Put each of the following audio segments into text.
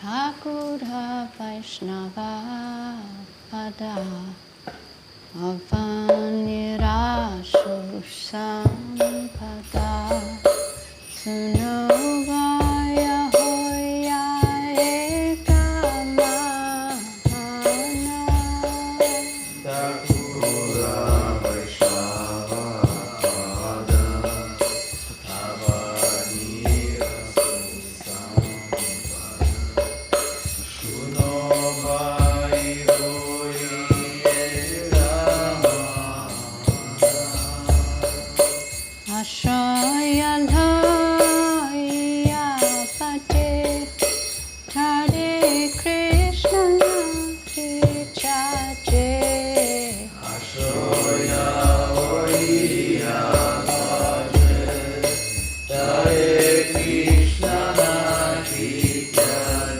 Thakur Vaishnava Pada Avanirashu Sampada Sunovaya Hoya Ekamahana Thakura Vaishnava Pada Avanirashu Sampada Sunovaya Hoya Ekamahana Ashaya Laya Pate Hare Krishna Kichache Ashoya Hoya Bhaje Hare Krishna Ki Jai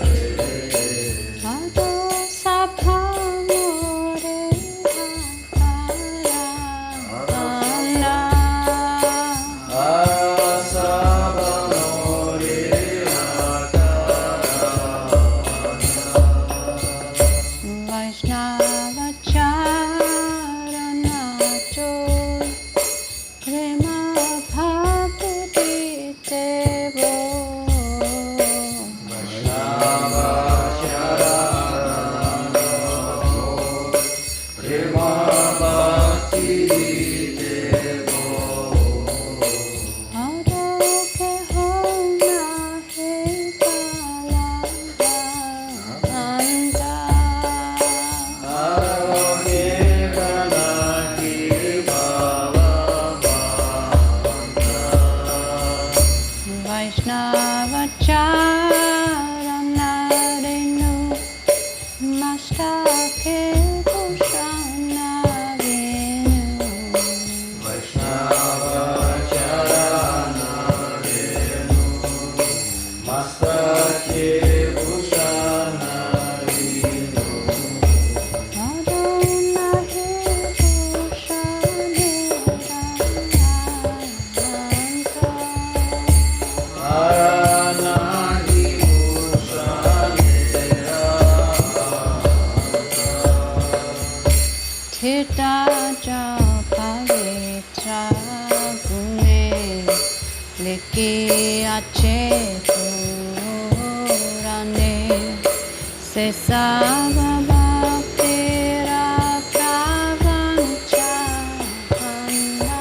Ado Sabha More Bhakara Anna Vaishnava Charana Chol Prema Bhakti Devo Ado ke hona he kalanda anta Vaishnava Charana Renu Mastake Bhushana Venu Adona he Bhushane Theta Pavitra Gune Liki Ache Purane Sesava Bhaktira Pravancha Handa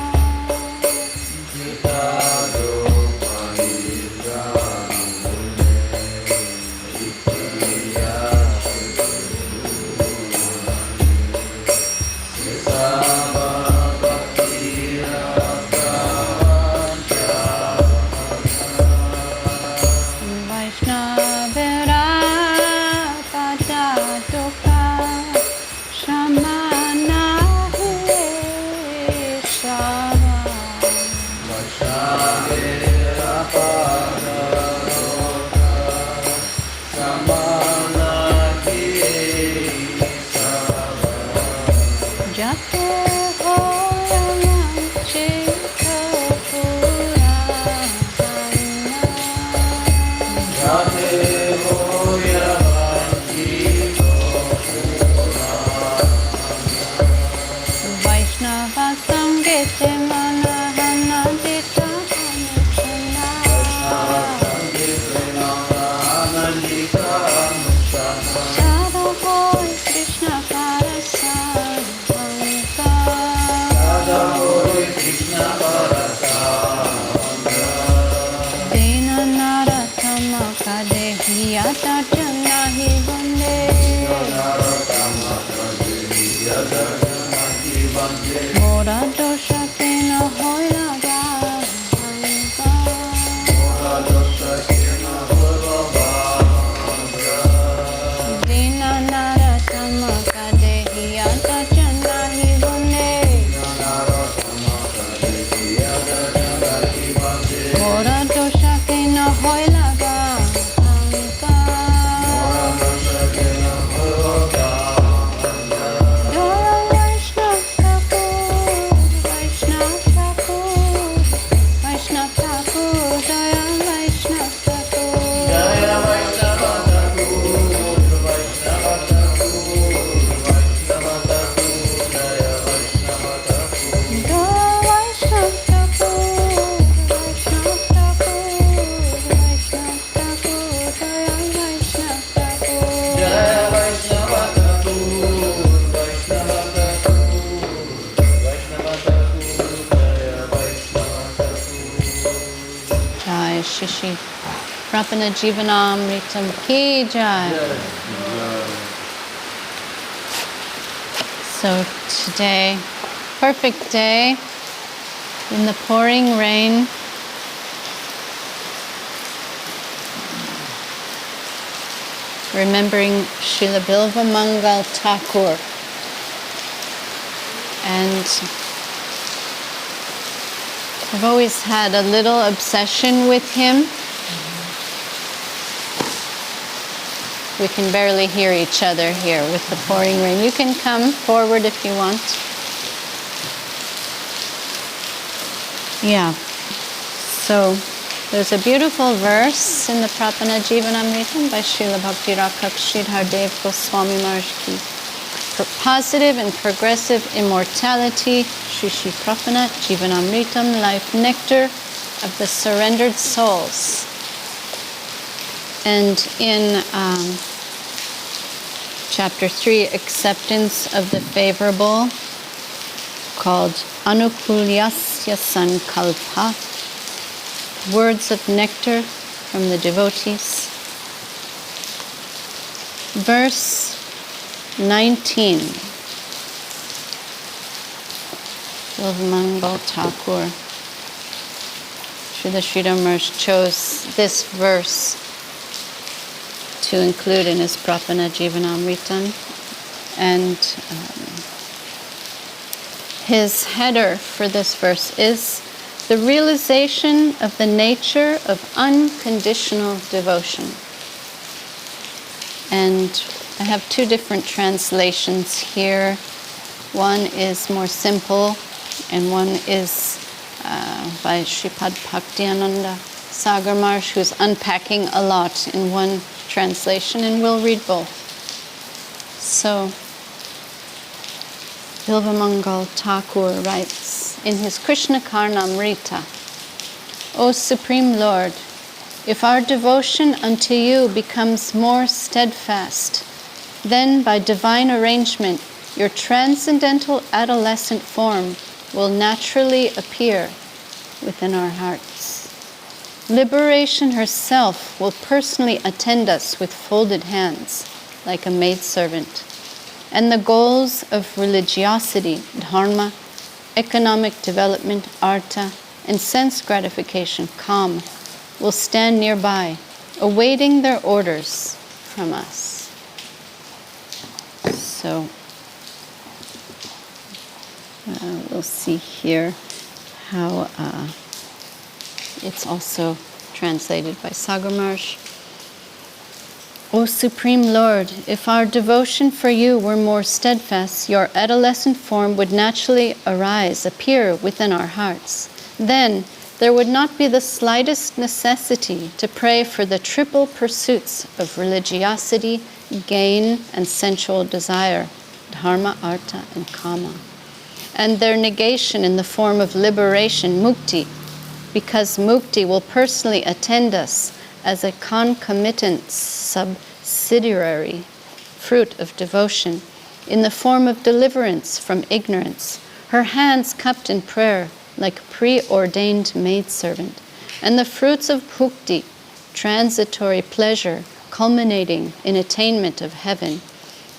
Vaishnavera Padatoka Shamana Shava Jate Hoya Manchita Vaishnava Sangete Manahana Dita Shara Hoy Krishna Parasa Dina Naratama Kadehiya Tatanahi Bande Mora Dosha Kena Hoyraga Dina Naratama Kadehiya Tatanahi Bande Mora Dosha Kena Hoyraga Dora Prapana Jivanamritam Ki Jai. So today, perfect day in the pouring rain. Remembering Srila Bilvamangala Thakur. And I've always had a little obsession with him. We can barely hear each other here with the pouring rain. You can come forward if you want. Yeah. So there's a beautiful verse in the Prapana Jivanamritam by Srila Bhakti Rakshidhar Dev Goswami Maharaj Ki. For positive and progressive immortality, Shri Shri Prapana Jivanamritam, life nectar of the surrendered souls. And in Chapter 3, Acceptance of the Favorable, called Anukulyasya Sankalpa, words of nectar from the devotees. Verse 19. Bilvamangala Thakur, Srila Sridhar Maharaj chose this verse to include in his Prapana Jivanamritam, and his header for this verse is the realization of the nature of unconditional devotion. And I have two different translations here. One is more simple, and one is by Sripad Bhaktiananda Sagar Maharaj, who's unpacking a lot in one translation, and we'll read both. So, Bilvamangala Thakur writes in his Krishna Karnamrita, O Supreme Lord, if our devotion unto you becomes more steadfast, then by divine arrangement, your transcendental adolescent form will naturally appear within our hearts. Liberation herself will personally attend us with folded hands, like a maidservant. And the goals of religiosity, dharma, economic development, artha, and sense gratification, kam, will stand nearby, awaiting their orders from us. So, we'll see here how it's also translated by Sagar Maharaj. O Supreme Lord, if our devotion for you were more steadfast, your adolescent form would naturally arise, appear within our hearts. Then there would not be the slightest necessity to pray for the triple pursuits of religiosity, gain, and sensual desire, dharma, artha, and kama, and their negation in the form of liberation, mukti, because mukti will personally attend us as a concomitant subsidiary fruit of devotion in the form of deliverance from ignorance, her hands cupped in prayer like a preordained maidservant, and the fruits of bhukti, transitory pleasure culminating in attainment of heaven,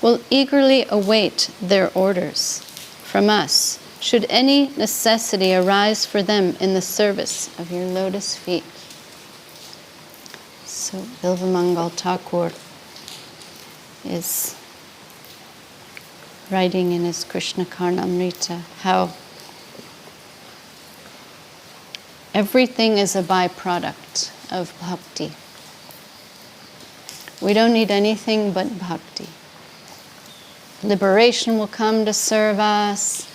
will eagerly await their orders from us, should any necessity arise for them in the service of your lotus feet. So Bilvamangala Thakur is writing in his Krishna Karnamrita how everything is a byproduct of bhakti. We don't need anything but bhakti. Liberation will come to serve us,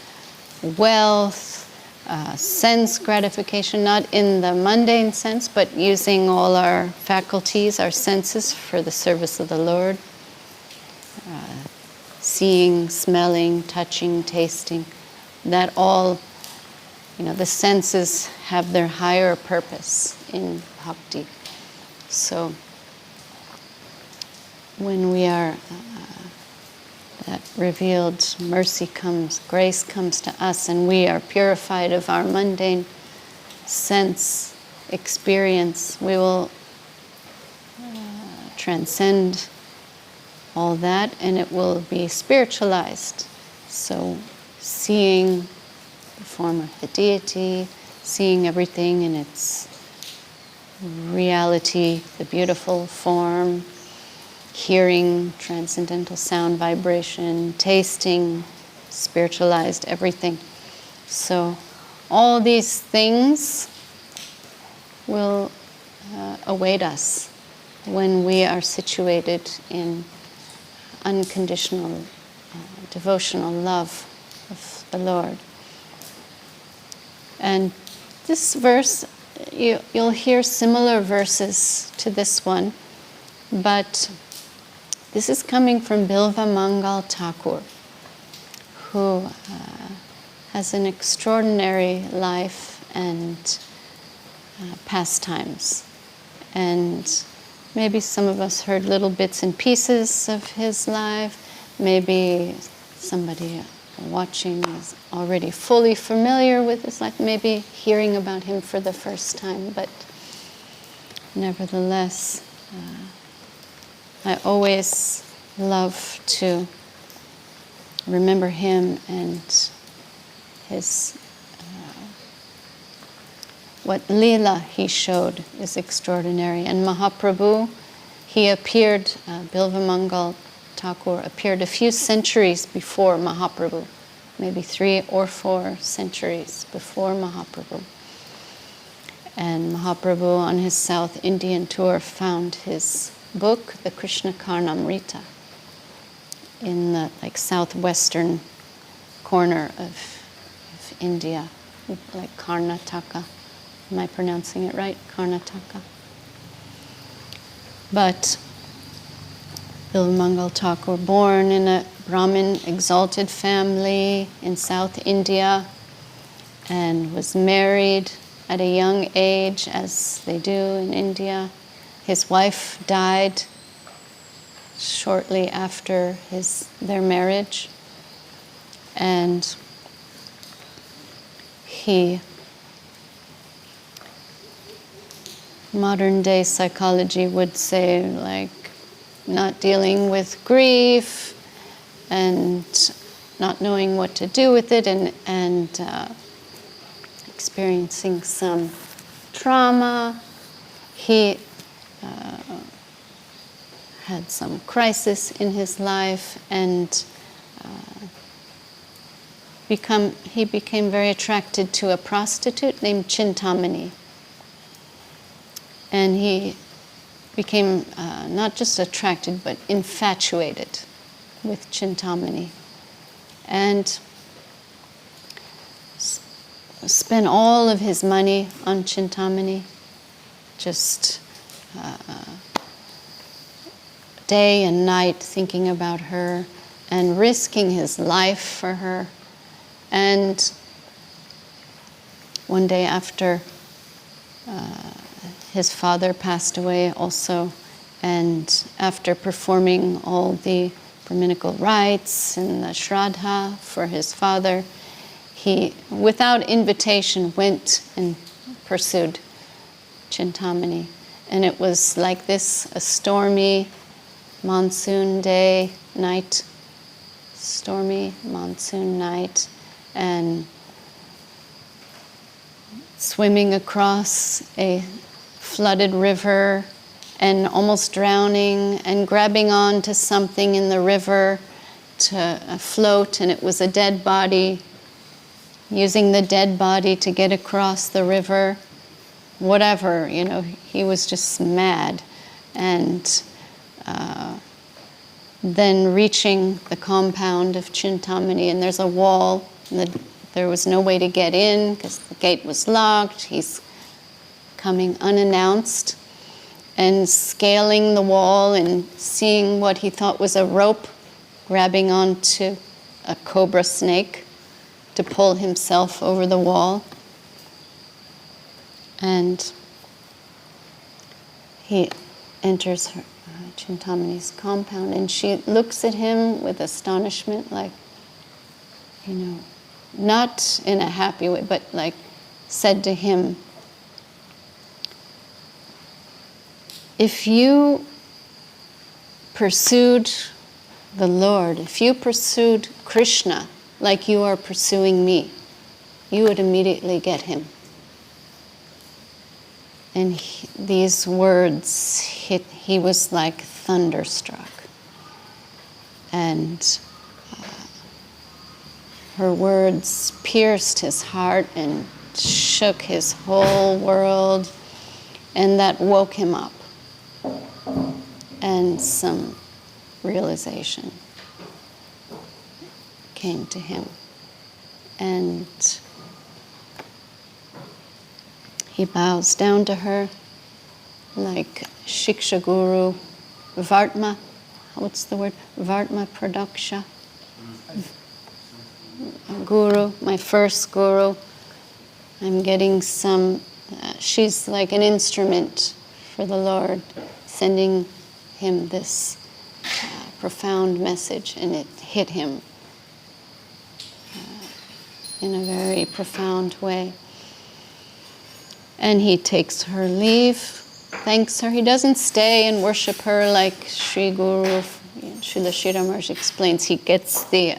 wealth, sense gratification, not in the mundane sense, but using all our faculties, our senses for the service of the Lord. Seeing, smelling, touching, tasting, that all, the senses have their higher purpose in bhakti. So when we are that revealed mercy comes, grace comes to us, and we are purified of our mundane sense experience, we will transcend all that, and it will be spiritualized. So seeing the form of the deity, seeing everything in its reality, the beautiful form, hearing transcendental sound vibration, tasting spiritualized everything. So all these things will await us when we are situated in unconditional devotional love of the Lord. And this verse, you'll hear similar verses to this one, but this is coming from Bilvamangala Thakur, who has an extraordinary life and pastimes. And maybe some of us heard little bits and pieces of his life. Maybe somebody watching is already fully familiar with his life, maybe hearing about him for the first time. But nevertheless, I always love to remember him and his what Leela he showed is extraordinary. And Mahaprabhu, he appeared, Bilvamangala Thakur appeared a few centuries before Mahaprabhu, maybe 3 or 4 centuries before Mahaprabhu. And Mahaprabhu on his South Indian tour found his book, the Krishna Karnamrita, in the southwestern corner of India, like Karnataka. Am I pronouncing it right? Karnataka. But Bilvamangala Thakur, born in a Brahmin exalted family in South India, and was married at a young age, as they do in India. His wife died shortly after their marriage, and he, modern day psychology would say, like, not dealing with grief and not knowing what to do with it, and experiencing some trauma. He had some crisis in his life, and he became very attracted to a prostitute named Chintamani. And he became not just attracted, but infatuated with Chintamani. And spent all of his money on Chintamani, just day and night thinking about her and risking his life for her. And one day after his father passed away also, and after performing all the Brahminical rites and the Shraddha for his father, he, without invitation, went and pursued Chintamani. And it was like this, a stormy monsoon day, night, stormy monsoon night, and swimming across a flooded river and almost drowning and grabbing on to something in the river to float, and it was a dead body, using the dead body to get across the river, whatever, he was just mad. And then reaching the compound of Chintamani, and there's a wall, and there was no way to get in because the gate was locked. He's coming unannounced and scaling the wall and seeing what he thought was a rope, grabbing onto a cobra snake to pull himself over the wall. And he enters Chintamani's compound, and she looks at him with astonishment, like, not in a happy way, but like said to him, if you pursued the Lord, if you pursued Krishna like you are pursuing me, you would immediately get him. And these words hit, he was like thunderstruck. And her words pierced his heart and shook his whole world, and that woke him up. And some realization came to him. And he bows down to her like Shiksha Guru, Vartma, what's the word? Vartma Pradaksha. Guru, my first guru. I'm getting some, she's like an instrument for the Lord, sending him this profound message, and it hit him in a very profound way. And he takes her leave, thanks her. He doesn't stay and worship her like Sri Guru, Srila Sridhar Maharaj explains. He gets the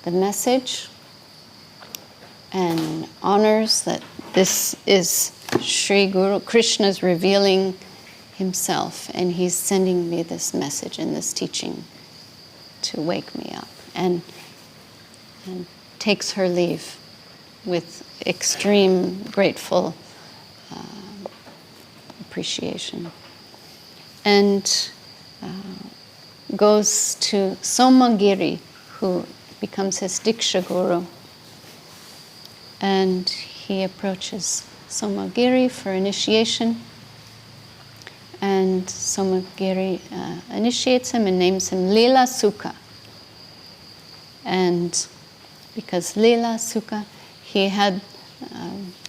message and honors that this is Sri Guru. Krishna's revealing himself, and he's sending me this message and this teaching to wake me up, and takes her leave with extreme grateful appreciation, and goes to Somagiri, who becomes his Diksha Guru, and he approaches Somagiri for initiation, and Somagiri initiates him and names him Lila Sukha. And because Lila Sukha, he had,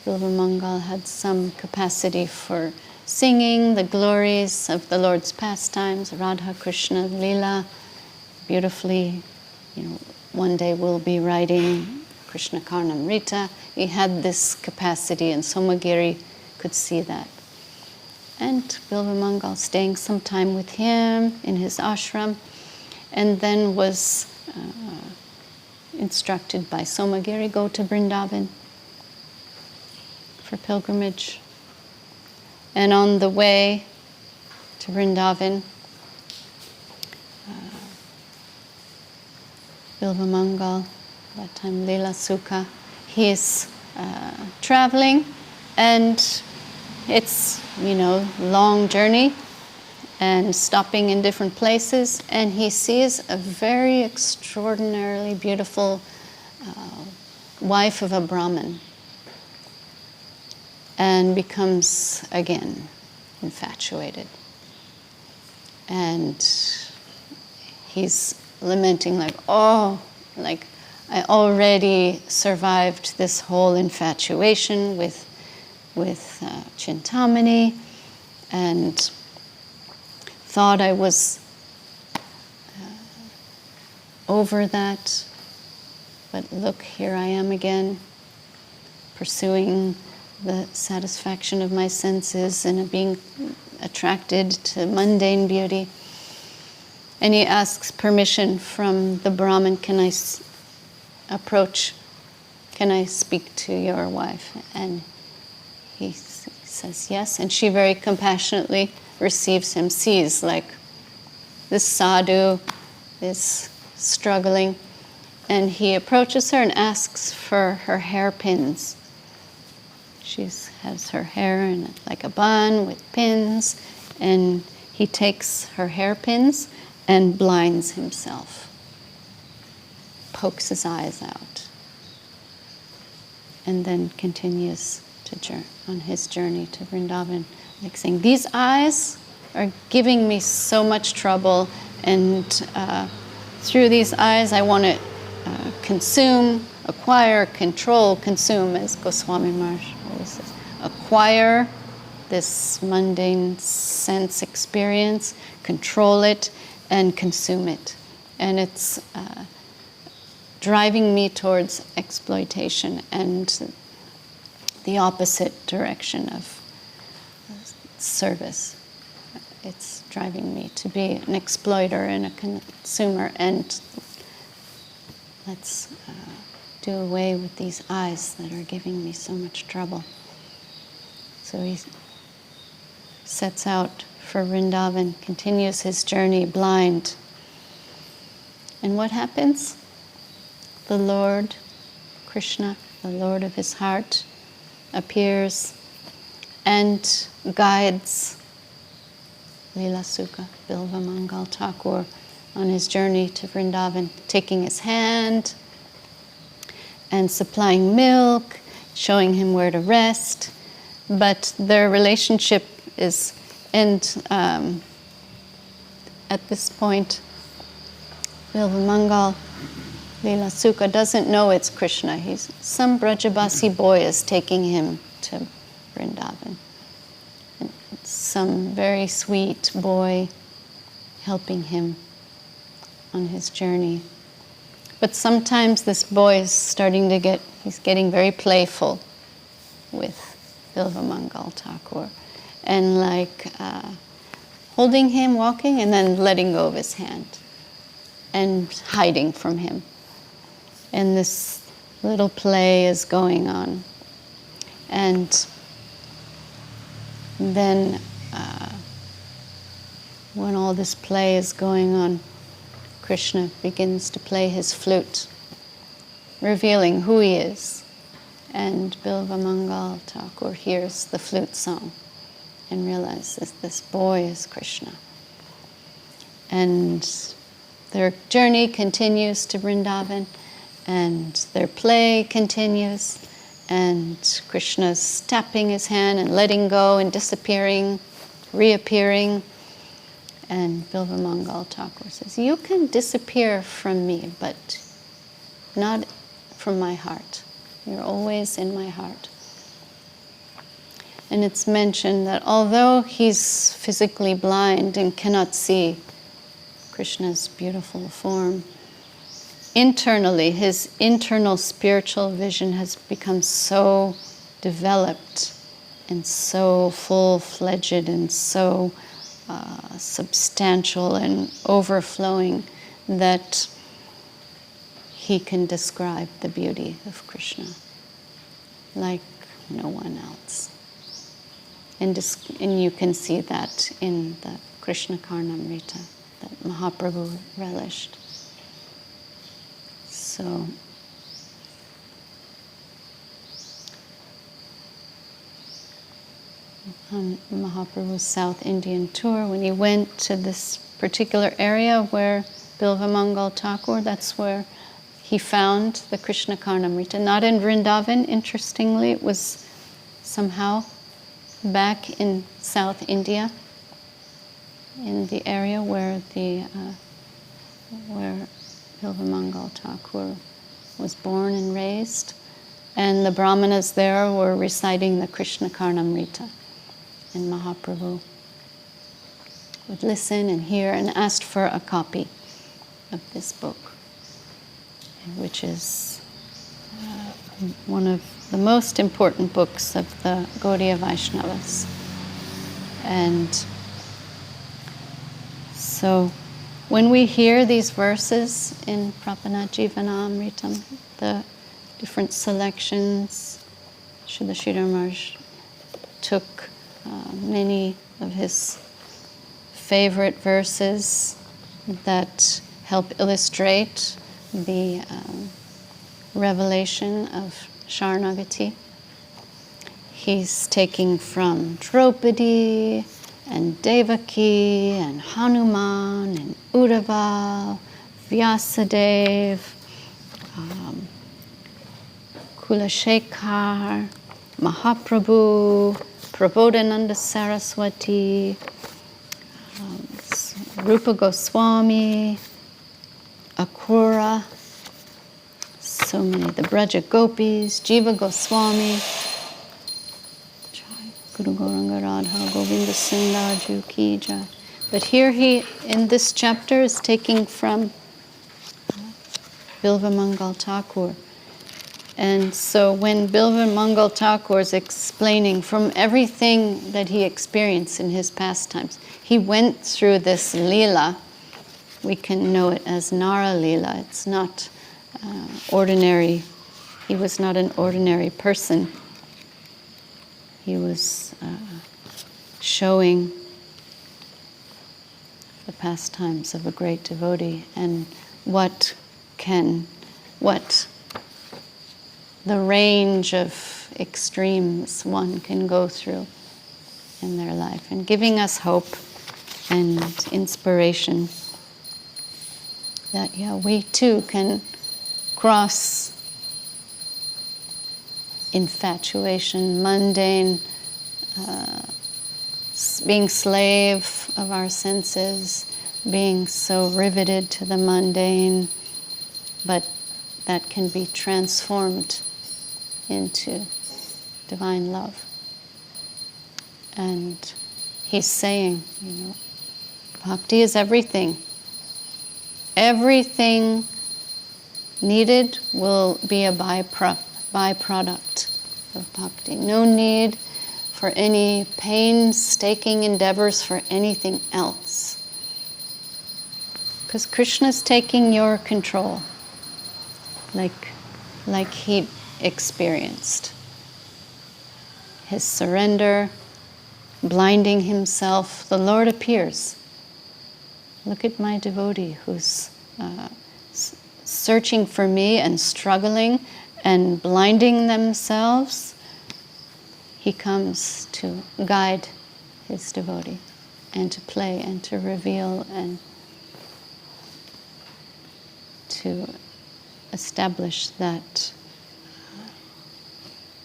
Bilvamangala had some capacity for singing the glories of the Lord's pastimes, Radha Krishna Lila, beautifully, one day we'll be writing Krishna Karnamrita. He had this capacity, and Somagiri could see that. And Bilvamangala staying some time with him in his ashram, and then was instructed by Somagiri, go to Vrindavan for pilgrimage. And on the way to Vrindavan, Bilvamangala, that time Lila Sukha, he is traveling, and it's, long journey and stopping in different places, and he sees a very extraordinarily beautiful wife of a Brahmin, and becomes again infatuated. And he's lamenting like I already survived this whole infatuation with Chintamani, and thought I was over that, but look, here I am again, pursuing the satisfaction of my senses and being attracted to mundane beauty. And he asks permission from the Brahmin, can I speak to your wife? And he says yes, and she very compassionately receives him, sees like this sadhu is struggling, and he approaches her and asks for her hairpins. She has her hair in like a bun with pins, and he takes her hairpins and blinds himself, pokes his eyes out, and then continues on his journey to Vrindavan, like saying, these eyes are giving me so much trouble, and through these eyes I want to consume, acquire, control, consume, as Goswami Maharaj always says, acquire this mundane sense experience, control it, and consume it. And it's driving me towards exploitation and the opposite direction of service. it's driving me to be an exploiter and a consumer, and let's do away with these eyes that are giving me so much trouble. So he sets out for Vrindavan, continues his journey blind. And what happens? The Lord, Krishna, the Lord of his heart, appears and guides Lila Sukha, Bilvamangala Thakur, on his journey to Vrindavan, taking his hand and supplying milk, showing him where to rest. But their relationship is, at this point, Bilvamangala, Lila Sukha doesn't know it's Krishna. Some Brajabasi boy is taking him to Vrindavan. And some very sweet boy helping him on his journey. But sometimes this boy is he's getting very playful with Bilvamangala Thakur. And holding him, walking, and then letting go of his hand and hiding from him. And this little play is going on. And then when all this play is going on, Krishna begins to play his flute, revealing who he is. And Bilvamangala Thakur hears the flute song and realizes this boy is Krishna. And their journey continues to Vrindavan, and their play continues, and Krishna's tapping his hand and letting go and disappearing, reappearing. And Bilvamangala Thakur says, you can disappear from me, but not from my heart. You're always in my heart. And it's mentioned that although he's physically blind and cannot see Krishna's beautiful form, internally, his internal spiritual vision has become so developed and so full-fledged and so substantial and overflowing that he can describe the beauty of Krishna like no one else. And you can see that in the Krishna Karnamrita that Mahaprabhu relished. So on Mahaprabhu's South Indian tour, when he went to this particular area where Bilvamangala Thakur, that's where he found the Krishna Karnamrita. Not in Vrindavan, interestingly, it was somehow back in South India, in the area where Bilvamangala Thakur was born and raised. And the brahmanas there were reciting the Krishna Karnamrita. And Mahaprabhu would listen and hear and asked for a copy of this book, which is one of the most important books of the Gaudiya Vaishnavas. And so when we hear these verses in Prapana Jivanamritam, the different selections, Srila Sridhar Maharaj took many of his favorite verses that help illustrate the revelation of Sharanagati. He's taking from Draupadi and Devaki and Hanuman and Uddhava, Vyasadeva, Kulashekar, Mahaprabhu, Prabodhananda Saraswati, Rupa Goswami, Akrura, so many, the Braja Gopis, Jiva Goswami, Guru Gauranga Radha Govinda Sundar Ki Jai. But here he, in this chapter, is taking from Bilvamangala Thakur. And so when Bilvamangala Thakur is explaining from everything that he experienced in his pastimes, he went through this lila. We can know it as Nara Lila. It's not ordinary. He was not an ordinary person. He was showing the pastimes of a great devotee and what the range of extremes one can go through in their life, and giving us hope and inspiration that, we too can cross infatuation, mundane, being slave of our senses, being so riveted to the mundane, but that can be transformed into divine love. And he's saying, Bhakti is everything. Everything needed will be a byproduct of Bhakti. No need for any painstaking endeavors for anything else. Because Krishna's taking your control, like he experienced. His surrender, blinding himself, the Lord appears. Look at my devotee who's searching for me and struggling and blinding themselves. He comes to guide his devotee and to play and to reveal and to establish that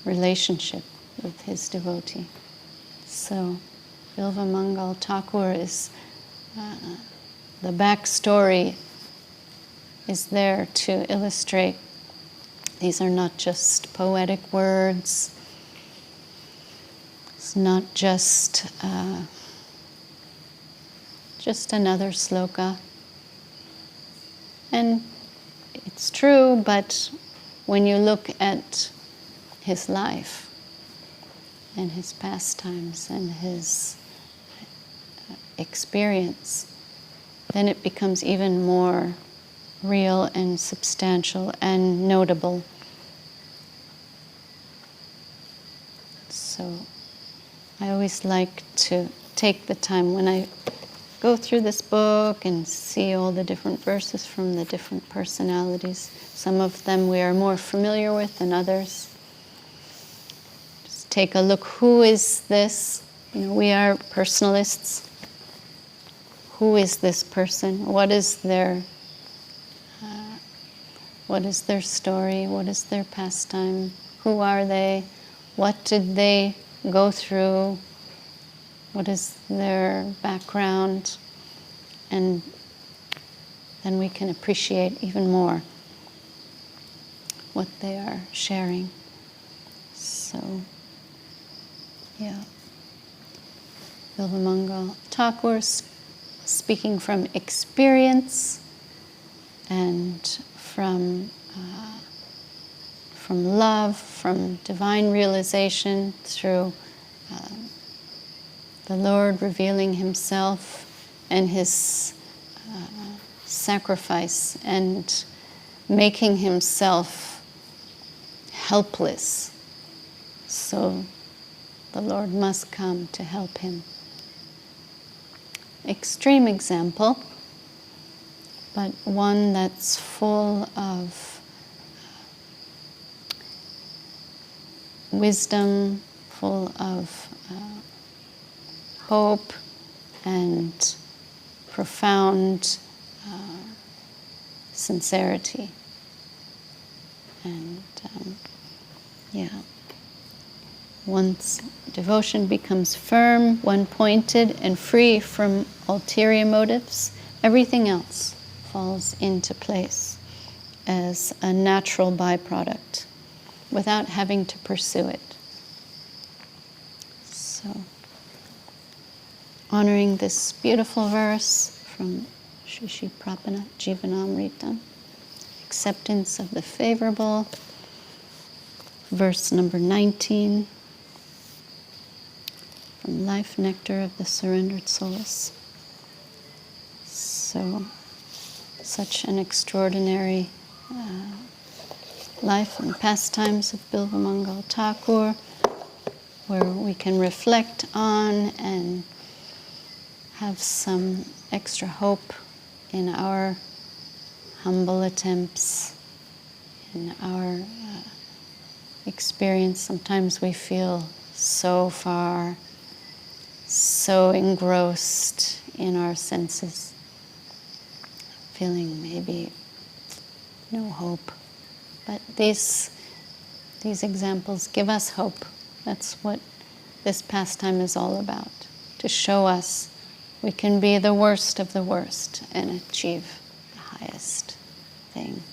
relationship with his devotee. So Bilvamangala Thakur is, the backstory is there to illustrate these are not just poetic words. It's not just another sloka. And it's true, but when you look at his life and his pastimes and his experience, then it becomes even more real and substantial and notable. So I always like to take the time when I go through this book and see all the different verses from the different personalities. Some of them we are more familiar with than others. Just take a look, who is this? We are personalists. Who is this person? What is their story? What is their pastime? Who are they? What did they go through? What is their background? And then we can appreciate even more what they are sharing. So, Bilvamangala Thakur speaking from experience and from love, from divine realization through the Lord revealing himself and his sacrifice and making himself helpless. So the Lord must come to help him. Extreme example, but one that's full of wisdom, full of hope and profound sincerity. And once devotion becomes firm, one-pointed, and free from ulterior motives, everything else falls into place as a natural byproduct without having to pursue it. So, honoring this beautiful verse from Sri Prabhupada Jivanamrita, acceptance of the favorable, verse number 19 from Life Nectar of the Surrendered Souls. So, such an extraordinary life and pastimes of Bilvamangala Thakur, where we can reflect on and have some extra hope in our humble attempts, in our experience. Sometimes we feel so far, so engrossed in our senses, feeling maybe no hope. But these examples give us hope. That's what this pastime is all about, to show us we can be the worst of the worst and achieve the highest thing.